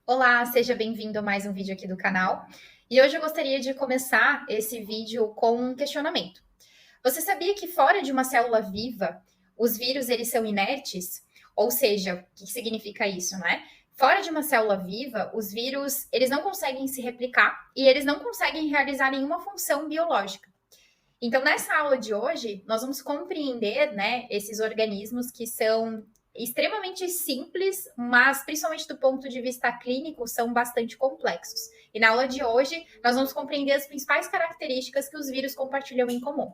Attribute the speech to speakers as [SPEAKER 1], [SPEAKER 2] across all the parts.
[SPEAKER 1] Olá, seja bem-vindo a mais um vídeo aqui do canal. E hoje eu gostaria de começar esse vídeo com um questionamento. Você sabia que fora de uma célula viva, os vírus eles são inertes? Ou seja, o que significa isso, né? Fora de uma célula viva, os vírus eles não conseguem se replicar e eles não conseguem realizar nenhuma função biológica. Então, nessa aula de hoje, nós vamos compreender, né, esses organismos que são extremamente simples, mas principalmente do ponto de vista clínico, são bastante complexos. E na aula de hoje, nós vamos compreender as principais características que os vírus compartilham em comum.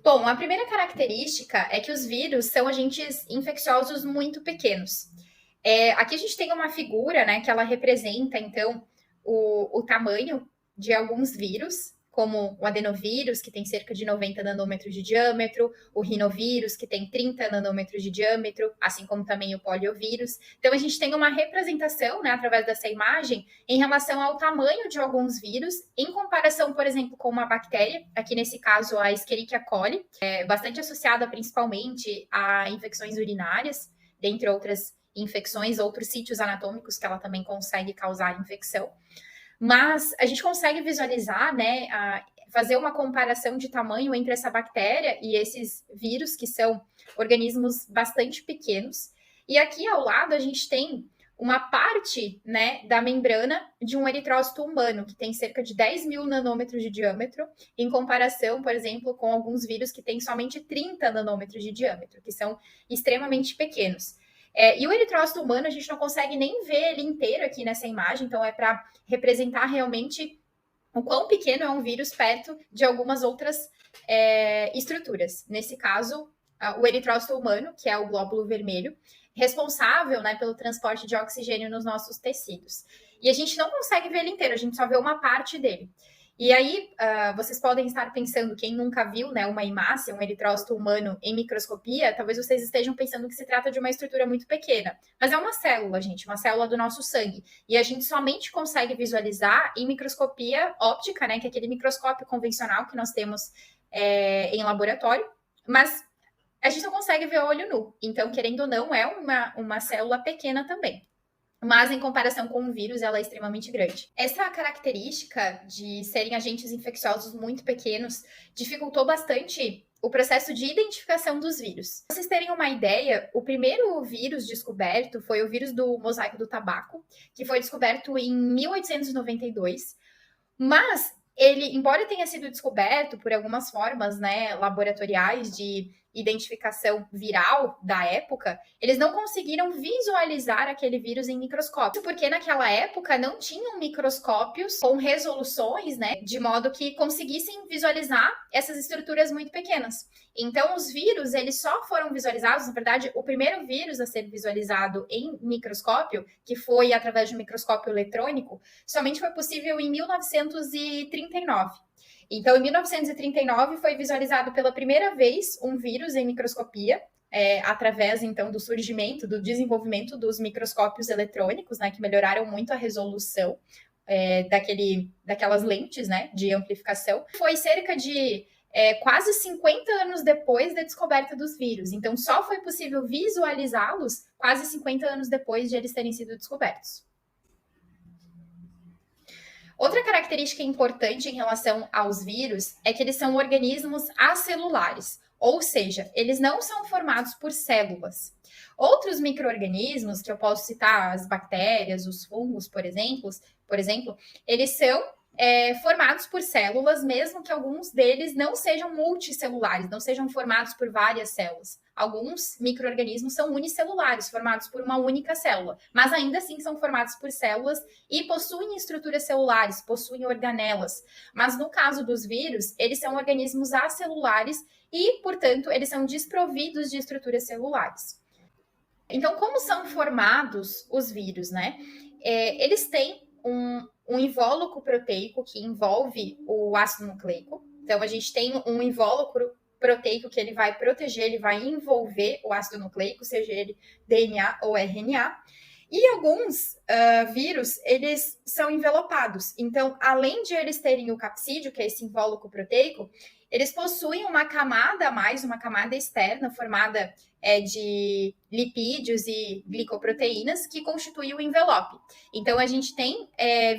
[SPEAKER 1] Bom, a primeira característica é que os vírus são agentes infecciosos muito pequenos. Aqui a gente tem uma figura, né, que ela representa, então, o tamanho de alguns vírus, como o adenovírus, que tem cerca de 90 nanômetros de diâmetro, o rinovírus, que tem 30 nanômetros de diâmetro, assim como também o poliovírus. Então, a gente tem uma representação, né, através dessa imagem, em relação ao tamanho de alguns vírus, em comparação, por exemplo, com uma bactéria, aqui nesse caso a Escherichia coli, bastante associada principalmente a infecções urinárias, dentre outras infecções, outros sítios anatômicos que ela também consegue causar infecção. Mas a gente consegue visualizar, né, fazer uma comparação de tamanho entre essa bactéria e esses vírus, que são organismos bastante pequenos. E aqui ao lado a gente tem uma parte, né, da membrana de um eritrócito humano, que tem cerca de 10 mil nanômetros de diâmetro, em comparação, por exemplo, com alguns vírus que têm somente 30 nanômetros de diâmetro, que são extremamente pequenos. E o eritrócito humano, a gente não consegue nem ver ele inteiro aqui nessa imagem, então é para representar realmente o quão pequeno é um vírus perto de algumas outras estruturas. Nesse caso, o eritrócito humano, que é o glóbulo vermelho, responsável, né, pelo transporte de oxigênio nos nossos tecidos. E a gente não consegue ver ele inteiro, a gente só vê uma parte dele. E aí, vocês podem estar pensando, quem nunca viu, né, uma hemácia, um eritrócito humano em microscopia, talvez vocês estejam pensando que se trata de uma estrutura muito pequena. Mas é uma célula, gente, uma célula do nosso sangue. E a gente somente consegue visualizar em microscopia óptica, né, que é aquele microscópio convencional que nós temos em laboratório. Mas a gente não consegue ver o olho nu. Então, querendo ou não, é uma célula pequena também. Mas em comparação com o vírus, ela é extremamente grande. Essa característica de serem agentes infecciosos muito pequenos dificultou bastante o processo de identificação dos vírus. Pra vocês terem uma ideia, o primeiro vírus descoberto foi o vírus do mosaico do tabaco, que foi descoberto em 1892, mas ele, embora tenha sido descoberto por algumas formas, né, laboratoriais de identificação viral da época, eles não conseguiram visualizar aquele vírus em microscópio, porque naquela época não tinham microscópios com resoluções, né, de modo que conseguissem visualizar essas estruturas muito pequenas. Então, os vírus, eles só foram visualizados, na verdade, o primeiro vírus a ser visualizado em microscópio, que foi através de um microscópio eletrônico, somente foi possível em 1939. Então, em 1939, foi visualizado pela primeira vez um vírus em microscopia, através, então, do surgimento, do desenvolvimento dos microscópios eletrônicos, né, que melhoraram muito a resolução daquelas lentes, né, de amplificação. Foi cerca de quase 50 anos depois da descoberta dos vírus. Então, só foi possível visualizá-los quase 50 anos depois de eles terem sido descobertos. Outra característica importante em relação aos vírus é que eles são organismos acelulares, ou seja, eles não são formados por células. Outros micro-organismos, que eu posso citar, as bactérias, os fungos, por exemplo, eles são formados por células, mesmo que alguns deles não sejam multicelulares, não sejam formados por várias células. Alguns micro-organismos são unicelulares, formados por uma única célula, mas ainda assim são formados por células e possuem estruturas celulares, possuem organelas. Mas no caso dos vírus, eles são organismos acelulares e, portanto, eles são desprovidos de estruturas celulares. Então, como são formados os vírus, né? Eles têm um invólucro proteico que envolve o ácido nucleico. Então, a gente tem um invólucro proteico que ele vai proteger, ele vai envolver o ácido nucleico, seja ele DNA ou RNA. E alguns vírus, eles são envelopados. Então, além de eles terem o capsídeo, que é esse invólucro proteico, eles possuem uma camada a mais, uma camada externa formada de lipídios e glicoproteínas que constituem o envelope. Então, a gente tem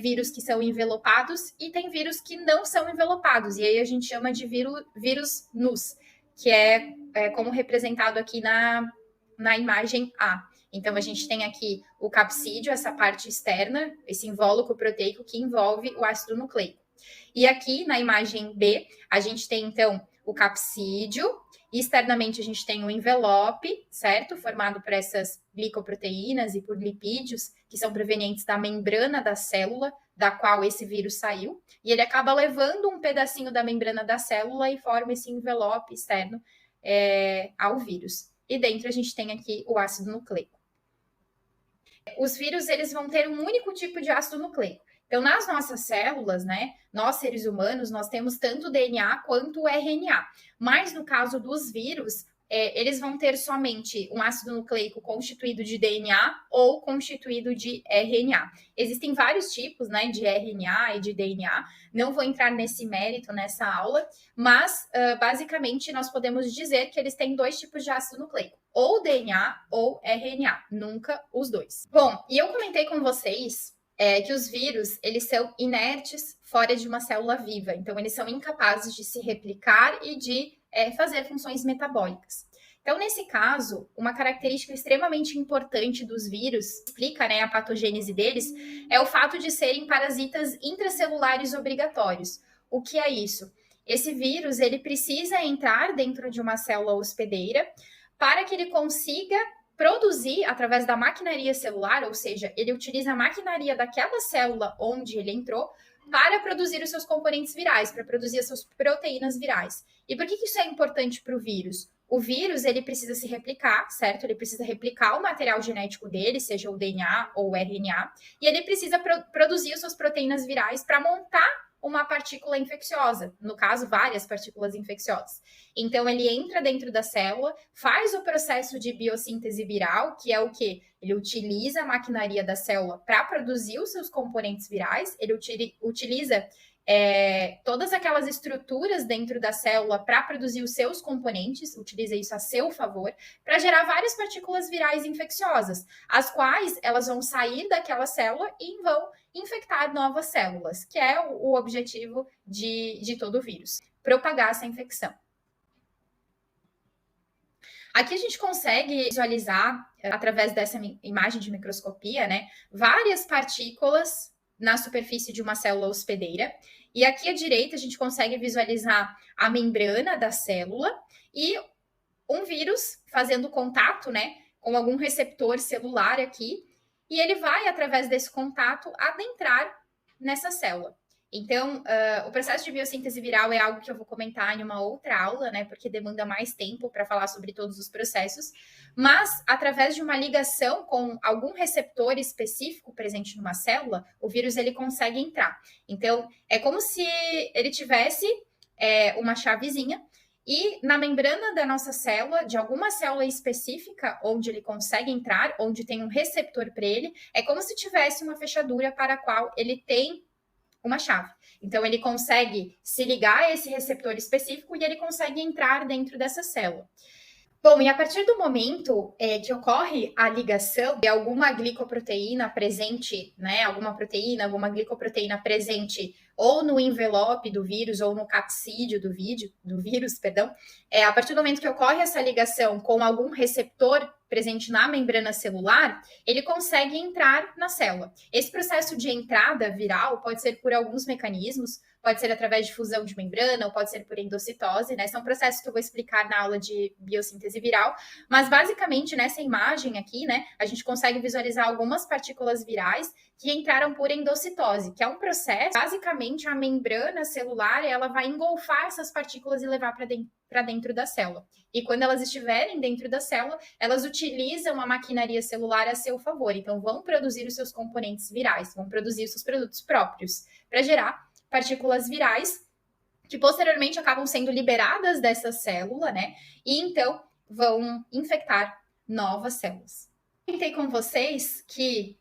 [SPEAKER 1] vírus que são envelopados e tem vírus que não são envelopados. E aí a gente chama de vírus nus, que é como representado aqui na imagem A. Então, a gente tem aqui o capsídeo, essa parte externa, esse invólucro proteico que envolve o ácido nucleico. E aqui na imagem B, a gente tem então o capsídeo, e externamente a gente tem o envelope, certo? Formado por essas glicoproteínas e por lipídios, que são provenientes da membrana da célula, da qual esse vírus saiu, e ele acaba levando um pedacinho da membrana da célula e forma esse envelope externo ao vírus. E dentro a gente tem aqui o ácido nucleico. Os vírus, eles vão ter um único tipo de ácido nucleico. Então, nas nossas células, né, nós seres humanos, nós temos tanto DNA quanto RNA. Mas no caso dos vírus, eles vão ter somente um ácido nucleico constituído de DNA ou constituído de RNA. Existem vários tipos, né, de RNA e de DNA. Não vou entrar nesse mérito nessa aula, mas basicamente nós podemos dizer que eles têm dois tipos de ácido nucleico, ou DNA ou RNA, nunca os dois. Bom, e eu comentei com vocês que os vírus, eles são inertes fora de uma célula viva. Então, eles são incapazes de se replicar e de fazer funções metabólicas. Então, nesse caso, uma característica extremamente importante dos vírus, explica, né, a patogênese deles, é o fato de serem parasitas intracelulares obrigatórios. O que é isso? Esse vírus, ele precisa entrar dentro de uma célula hospedeira para que ele consiga produzir através da maquinaria celular, ou seja, ele utiliza a maquinaria daquela célula onde ele entrou para produzir os seus componentes virais, para produzir as suas proteínas virais. E por que isso é importante para o vírus? O vírus, ele precisa se replicar, certo? Ele precisa replicar o material genético dele, seja o DNA ou o RNA, e ele precisa produzir as suas proteínas virais para montar uma partícula infecciosa, no caso, várias partículas infecciosas. Então, ele entra dentro da célula, faz o processo de biossíntese viral, que é o quê? Ele utiliza a maquinaria da célula para produzir os seus componentes virais, ele utiliza todas aquelas estruturas dentro da célula para produzir os seus componentes, utiliza isso a seu favor, para gerar várias partículas virais infecciosas, as quais elas vão sair daquela célula e vão infectar novas células, que é o objetivo de todo o vírus, propagar essa infecção. Aqui a gente consegue visualizar, através dessa imagem de microscopia, né, várias partículas na superfície de uma célula hospedeira. E aqui à direita a gente consegue visualizar a membrana da célula e um vírus fazendo contato, né, com algum receptor celular aqui, e ele vai, através desse contato, adentrar nessa célula. Então, o processo de biossíntese viral é algo que eu vou comentar em uma outra aula, né, porque demanda mais tempo para falar sobre todos os processos, mas através de uma ligação com algum receptor específico presente numa célula, o vírus ele consegue entrar. Então, é como se ele tivesse uma chavezinha e na membrana da nossa célula, de alguma célula específica onde ele consegue entrar, onde tem um receptor para ele, é como se tivesse uma fechadura para a qual ele tem uma chave. Então, ele consegue se ligar a esse receptor específico e ele consegue entrar dentro dessa célula. Bom, e a partir do momento que ocorre a ligação de alguma glicoproteína presente, né, alguma proteína, alguma glicoproteína presente ou no envelope do vírus ou no capsídeo do vírus, perdão, a partir do momento que ocorre essa ligação com algum receptor presente na membrana celular, ele consegue entrar na célula. Esse processo de entrada viral pode ser por alguns mecanismos, pode ser através de fusão de membrana, ou pode ser por endocitose, né? São processos que eu vou explicar na aula de biossíntese viral, mas basicamente nessa imagem aqui, né, a gente consegue visualizar algumas partículas virais que entraram por endocitose, que é um processo, basicamente a membrana celular, ela vai engolfar essas partículas e levar para dentro da célula. E quando elas estiverem dentro da célula, elas utilizam a maquinaria celular a seu favor, então vão produzir os seus componentes virais, vão produzir os seus produtos próprios, para gerar partículas virais que posteriormente acabam sendo liberadas dessa célula, né? E então vão infectar novas células. Comentei com vocês que,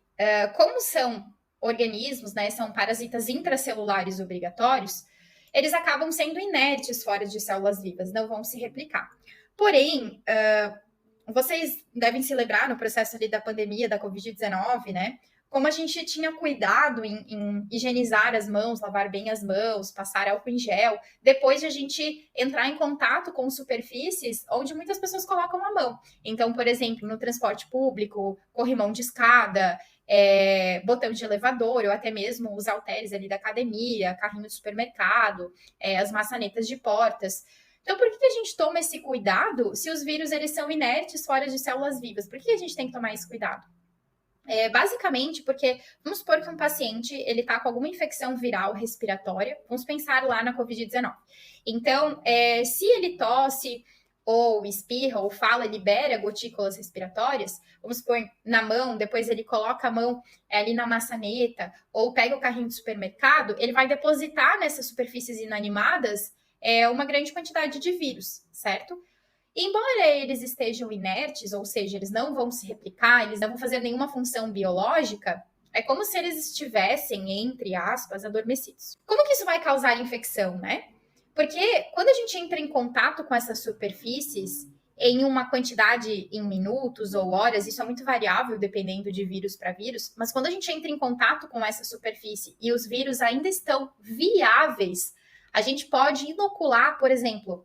[SPEAKER 1] como são organismos, né? São parasitas intracelulares obrigatórios, eles acabam sendo inertes fora de células vivas, não vão se replicar. Porém, vocês devem se lembrar no processo ali da pandemia da Covid-19, né? Como a gente tinha cuidado em higienizar as mãos, lavar bem as mãos, passar álcool em gel, depois de a gente entrar em contato com superfícies onde muitas pessoas colocam a mão. Então, por exemplo, no transporte público, corrimão de escada, botão de elevador, ou até mesmo os halteres ali da academia, carrinho de supermercado, as maçanetas de portas. Então, por que a gente toma esse cuidado se os vírus eles são inertes fora de células vivas? Por que a gente tem que tomar esse cuidado? Basicamente porque, vamos supor que um paciente ele está com alguma infecção viral respiratória, vamos pensar lá na Covid-19. Então, se ele tosse, ou espirra, ou fala, libera gotículas respiratórias, vamos supor na mão, depois ele coloca a mão ali na maçaneta, ou pega o carrinho de supermercado, ele vai depositar nessas superfícies inanimadas uma grande quantidade de vírus, certo? Embora eles estejam inertes, ou seja, eles não vão se replicar, eles não vão fazer nenhuma função biológica, é como se eles estivessem, entre aspas, adormecidos. Como que isso vai causar infecção, né? Porque quando a gente entra em contato com essas superfícies em uma quantidade em minutos ou horas, isso é muito variável dependendo de vírus para vírus, mas quando a gente entra em contato com essa superfície e os vírus ainda estão viáveis, a gente pode inocular, por exemplo,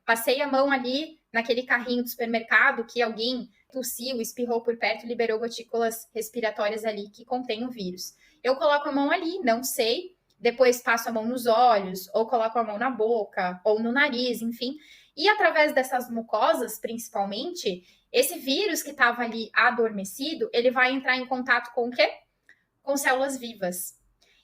[SPEAKER 1] passei a mão ali naquele carrinho do supermercado que alguém tossiu, espirrou por perto, liberou gotículas respiratórias ali que contém o vírus. Eu coloco a mão ali, não sei, depois passo a mão nos olhos, ou coloco a mão na boca, ou no nariz, enfim. E através dessas mucosas, principalmente, esse vírus que estava ali adormecido, ele vai entrar em contato com o quê? Com células vivas.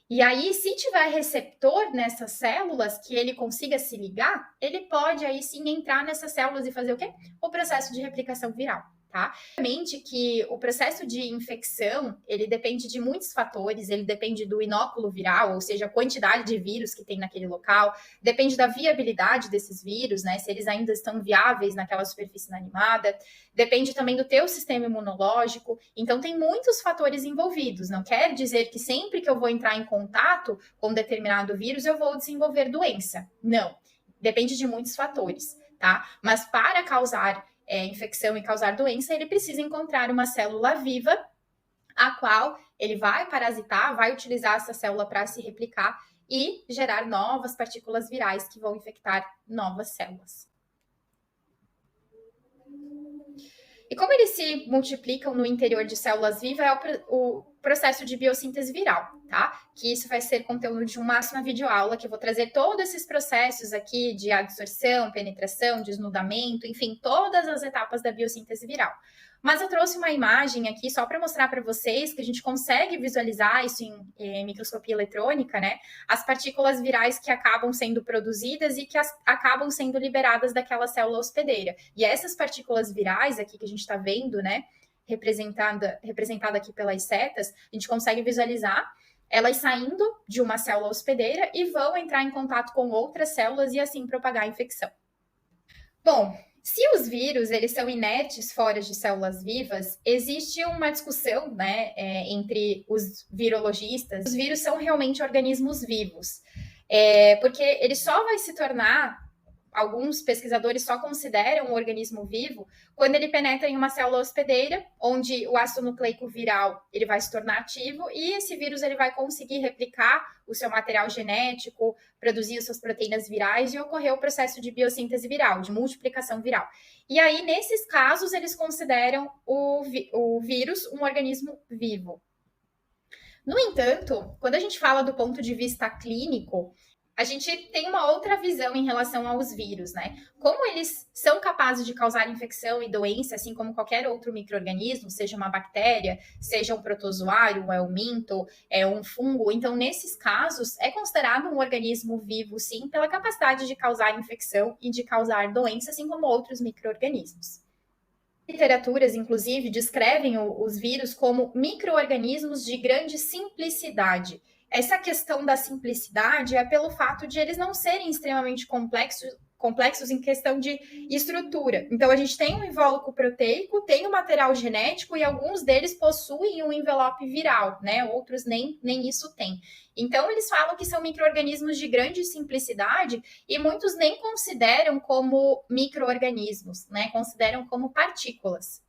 [SPEAKER 1] E aí, se tiver receptor nessas células que ele consiga se ligar, ele pode aí sim entrar nessas células e fazer o quê? O processo de replicação viral, tá? Obviamente que o processo de infecção, ele depende de muitos fatores, ele depende do inóculo viral, ou seja, a quantidade de vírus que tem naquele local, depende da viabilidade desses vírus, né? Se eles ainda estão viáveis naquela superfície inanimada, depende também do teu sistema imunológico, então tem muitos fatores envolvidos, não quer dizer que sempre que eu vou entrar em contato com determinado vírus eu vou desenvolver doença, não, depende de muitos fatores, tá? Mas para causar infecção e causar doença, ele precisa encontrar uma célula viva, a qual ele vai parasitar, vai utilizar essa célula para se replicar e gerar novas partículas virais que vão infectar novas células. E como eles se multiplicam no interior de células vivas é o processo de biossíntese viral, tá? Que isso vai ser conteúdo de uma máxima videoaula, que eu vou trazer todos esses processos aqui de adsorção, penetração, desnudamento, enfim, todas as etapas da biossíntese viral. Mas eu trouxe uma imagem aqui só para mostrar para vocês que a gente consegue visualizar isso em microscopia eletrônica, né? As partículas virais que acabam sendo produzidas e que acabam sendo liberadas daquela célula hospedeira. E essas partículas virais aqui que a gente está vendo, né? Representada aqui pelas setas, a gente consegue visualizar elas saindo de uma célula hospedeira e vão entrar em contato com outras células e assim propagar a infecção. Bom, se os vírus eles são inertes fora de células vivas, existe uma discussão, né, entre os virologistas. Os vírus são realmente organismos vivos, porque ele só vai se tornar, alguns pesquisadores só consideram um organismo vivo quando ele penetra em uma célula hospedeira, onde o ácido nucleico viral ele vai se tornar ativo e esse vírus ele vai conseguir replicar o seu material genético, produzir as suas proteínas virais e ocorrer o processo de biossíntese viral, de multiplicação viral. E aí, nesses casos, eles consideram o vírus um organismo vivo. No entanto, quando a gente fala do ponto de vista clínico, a gente tem uma outra visão em relação aos vírus, né? Como eles são capazes de causar infecção e doença, assim como qualquer outro micro-organismo, seja uma bactéria, seja um protozoário, um helminto, um fungo. Então, nesses casos, é considerado um organismo vivo, sim, pela capacidade de causar infecção e de causar doença, assim como outros micro-organismos. Literaturas, inclusive, descrevem os vírus como micro-organismos de grande simplicidade. Essa questão da simplicidade é pelo fato de eles não serem extremamente complexos em questão de estrutura. Então, a gente tem um invólucro proteico, tem o material genético e alguns deles possuem um envelope viral, né? Outros nem isso tem. Então, eles falam que são micro-organismos de grande simplicidade e muitos nem consideram como micro-organismos, né? Consideram como partículas.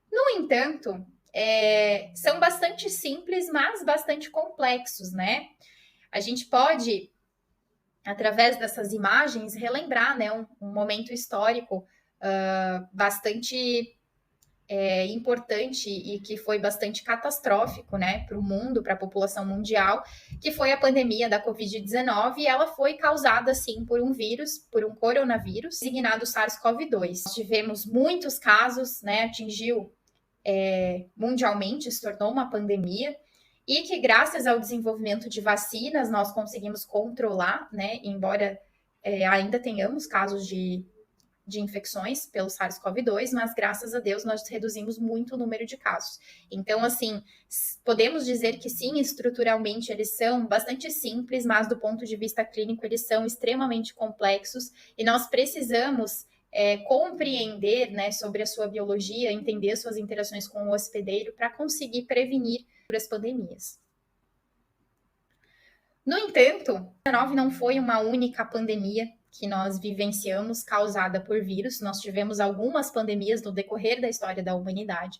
[SPEAKER 1] No entanto, são bastante simples, mas bastante complexos, né? A gente pode, através dessas imagens, relembrar, né, um momento histórico bastante importante e que foi bastante catastrófico, né, para o mundo, para a população mundial, que foi a pandemia da Covid-19, e ela foi causada, sim, por um vírus, por um coronavírus, designado SARS-CoV-2. Nós tivemos muitos casos, né, atingiu mundialmente, se tornou uma pandemia, e que graças ao desenvolvimento de vacinas nós conseguimos controlar, né, embora ainda tenhamos casos de infecções pelo SARS-CoV-2, mas graças a Deus nós reduzimos muito o número de casos. Então, assim, podemos dizer que sim, estruturalmente eles são bastante simples, mas do ponto de vista clínico eles são extremamente complexos e nós precisamos compreender, né, sobre a sua biologia, entender suas interações com o hospedeiro para conseguir prevenir as pandemias. No entanto, a Covid-19 não foi uma única pandemia que nós vivenciamos causada por vírus. Nós tivemos algumas pandemias no decorrer da história da humanidade.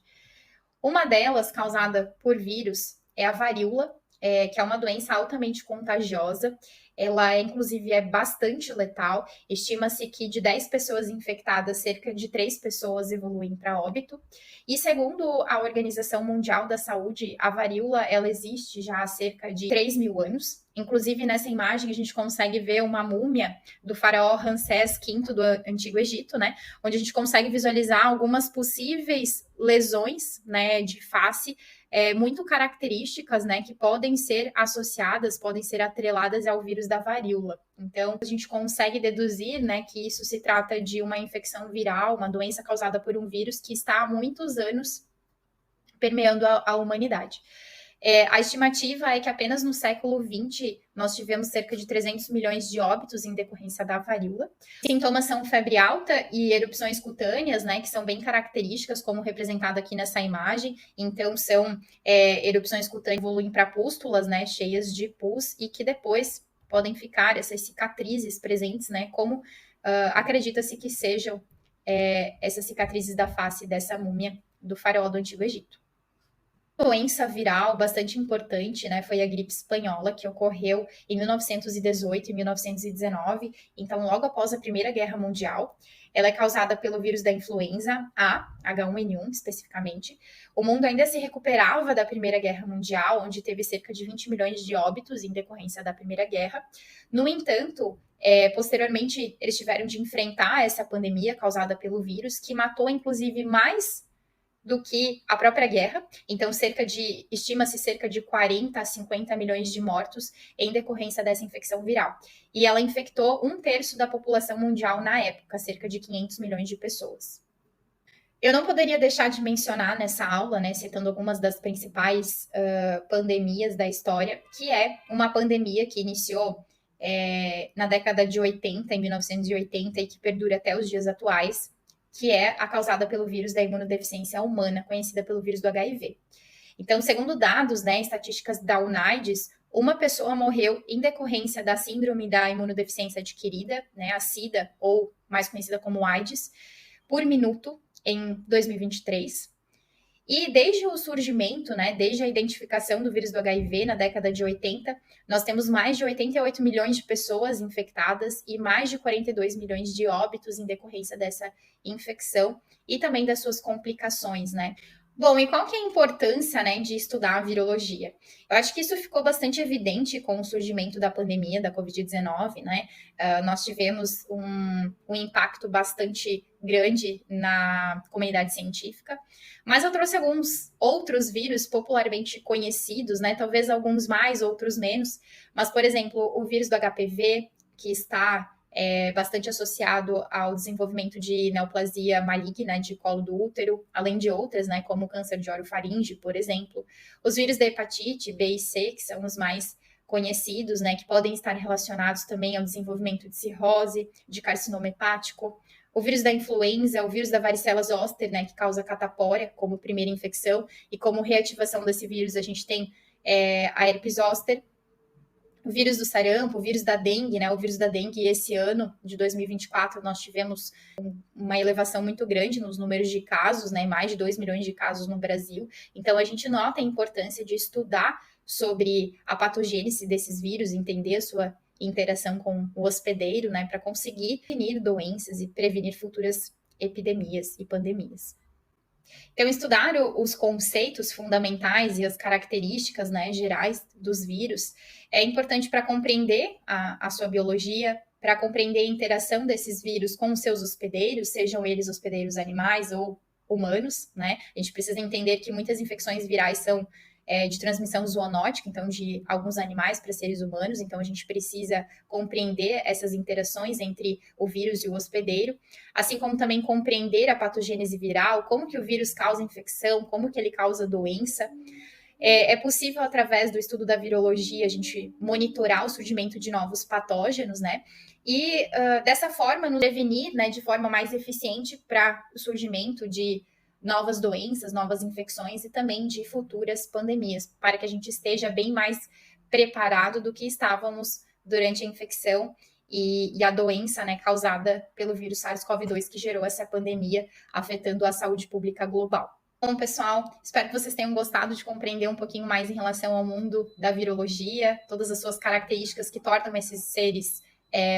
[SPEAKER 1] Uma delas, causada por vírus, é a varíola, que é uma doença altamente contagiosa. Ela, inclusive, é bastante letal. Estima-se que de 10 pessoas infectadas, cerca de 3 pessoas evoluem para óbito. E segundo a Organização Mundial da Saúde, a varíola ela existe já há cerca de 3 mil anos. Inclusive, nessa imagem, a gente consegue ver uma múmia do faraó Ramsés V do Antigo Egito, né? Onde a gente consegue visualizar algumas possíveis lesões, né, de face, muito características, né, que podem ser associadas, podem ser atreladas ao vírus da varíola. Então, a gente consegue deduzir, né, que isso se trata de uma infecção viral, uma doença causada por um vírus que está há muitos anos permeando a humanidade. A estimativa é que apenas no século XX nós tivemos cerca de 300 milhões de óbitos em decorrência da varíola. Sintomas são febre alta e erupções cutâneas, né, que são bem características, como representado aqui nessa imagem. Então, são erupções cutâneas que evoluem para pústulas, né, cheias de pus e que depois podem ficar essas cicatrizes presentes, né, como acredita-se que sejam essas cicatrizes da face dessa múmia do faraó do Antigo Egito. Doença viral bastante importante, né, foi a gripe espanhola, que ocorreu em 1918 e 1919, então logo após a Primeira Guerra Mundial. Ela é causada pelo vírus da influenza A, H1N1 especificamente. O mundo ainda se recuperava da Primeira Guerra Mundial, onde teve cerca de 20 milhões de óbitos em decorrência da Primeira Guerra. No entanto, posteriormente, eles tiveram de enfrentar essa pandemia causada pelo vírus, que matou, inclusive, mais do que a própria guerra. Então, estima-se cerca de 40 a 50 milhões de mortos em decorrência dessa infecção viral. E ela infectou 1/3 da população mundial na época, cerca de 500 milhões de pessoas. Eu não poderia deixar de mencionar nessa aula, né, citando algumas das principais pandemias da história, que é uma pandemia que iniciou na década de 80, em 1980, e que perdura até os dias atuais, que é a causada pelo vírus da imunodeficiência humana, conhecida pelo vírus do HIV. Então, segundo dados, né, estatísticas da UNAIDS, uma pessoa morreu em decorrência da síndrome da imunodeficiência adquirida, né, a SIDA, ou mais conhecida como AIDS, por minuto em 2023. E desde o surgimento, né, desde a identificação do vírus do HIV na década de 80, nós temos mais de 88 milhões de pessoas infectadas e mais de 42 milhões de óbitos em decorrência dessa infecção e também das suas complicações, né? Bom, e qual que é a importância, né, de estudar a virologia? Eu acho que isso ficou bastante evidente com o surgimento da pandemia da Covid-19, né? Nós tivemos um impacto bastante grande na comunidade científica, mas eu trouxe alguns outros vírus popularmente conhecidos, né? Talvez alguns mais, outros menos, mas, por exemplo, o vírus do HPV, que está bastante associado ao desenvolvimento de neoplasia maligna de colo do útero, além de outras, né, como o câncer de orofaringe, por exemplo. Os vírus da hepatite B e C, que são os mais conhecidos, né, que podem estar relacionados também ao desenvolvimento de cirrose, de carcinoma hepático. O vírus da influenza, o vírus da varicela zoster, né, que causa catapora como primeira infecção, e como reativação desse vírus a gente tem a herpes zoster. O vírus do sarampo, o vírus da dengue, né? O vírus da dengue, esse ano de 2024, nós tivemos uma elevação muito grande nos números de casos, né? Mais de 2 milhões de casos no Brasil. Então, a gente nota a importância de estudar sobre a patogênese desses vírus, entender a sua interação com o hospedeiro, né? Para conseguir prevenir doenças e prevenir futuras epidemias e pandemias. Então, estudar os conceitos fundamentais e as características, né, gerais dos vírus é importante para compreender a sua biologia, para compreender a interação desses vírus com os seus hospedeiros, sejam eles hospedeiros animais ou humanos, né? A gente precisa entender que muitas infecções virais são de transmissão zoonótica, então de alguns animais para seres humanos, então a gente precisa compreender essas interações entre o vírus e o hospedeiro, assim como também compreender a patogênese viral, como que o vírus causa infecção, como que ele causa doença. É possível, através do estudo da virologia, a gente monitorar o surgimento de novos patógenos, né? E dessa forma, nos prevenir, né, de forma mais eficiente para o surgimento de novas doenças, novas infecções e também de futuras pandemias, para que a gente esteja bem mais preparado do que estávamos durante a infecção e a doença, né, causada pelo vírus SARS-CoV-2 que gerou essa pandemia, afetando a saúde pública global. Bom, pessoal, espero que vocês tenham gostado de compreender um pouquinho mais em relação ao mundo da virologia, todas as suas características que tornam esses seres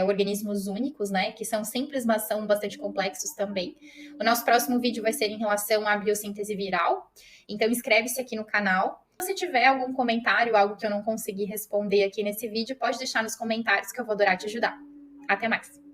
[SPEAKER 1] organismos únicos, né, que são simples, mas são bastante complexos também. O nosso próximo vídeo vai ser em relação à biossíntese viral, então inscreve-se aqui no canal. Se você tiver algum comentário, algo que eu não consegui responder aqui nesse vídeo, pode deixar nos comentários que eu vou adorar te ajudar. Até mais!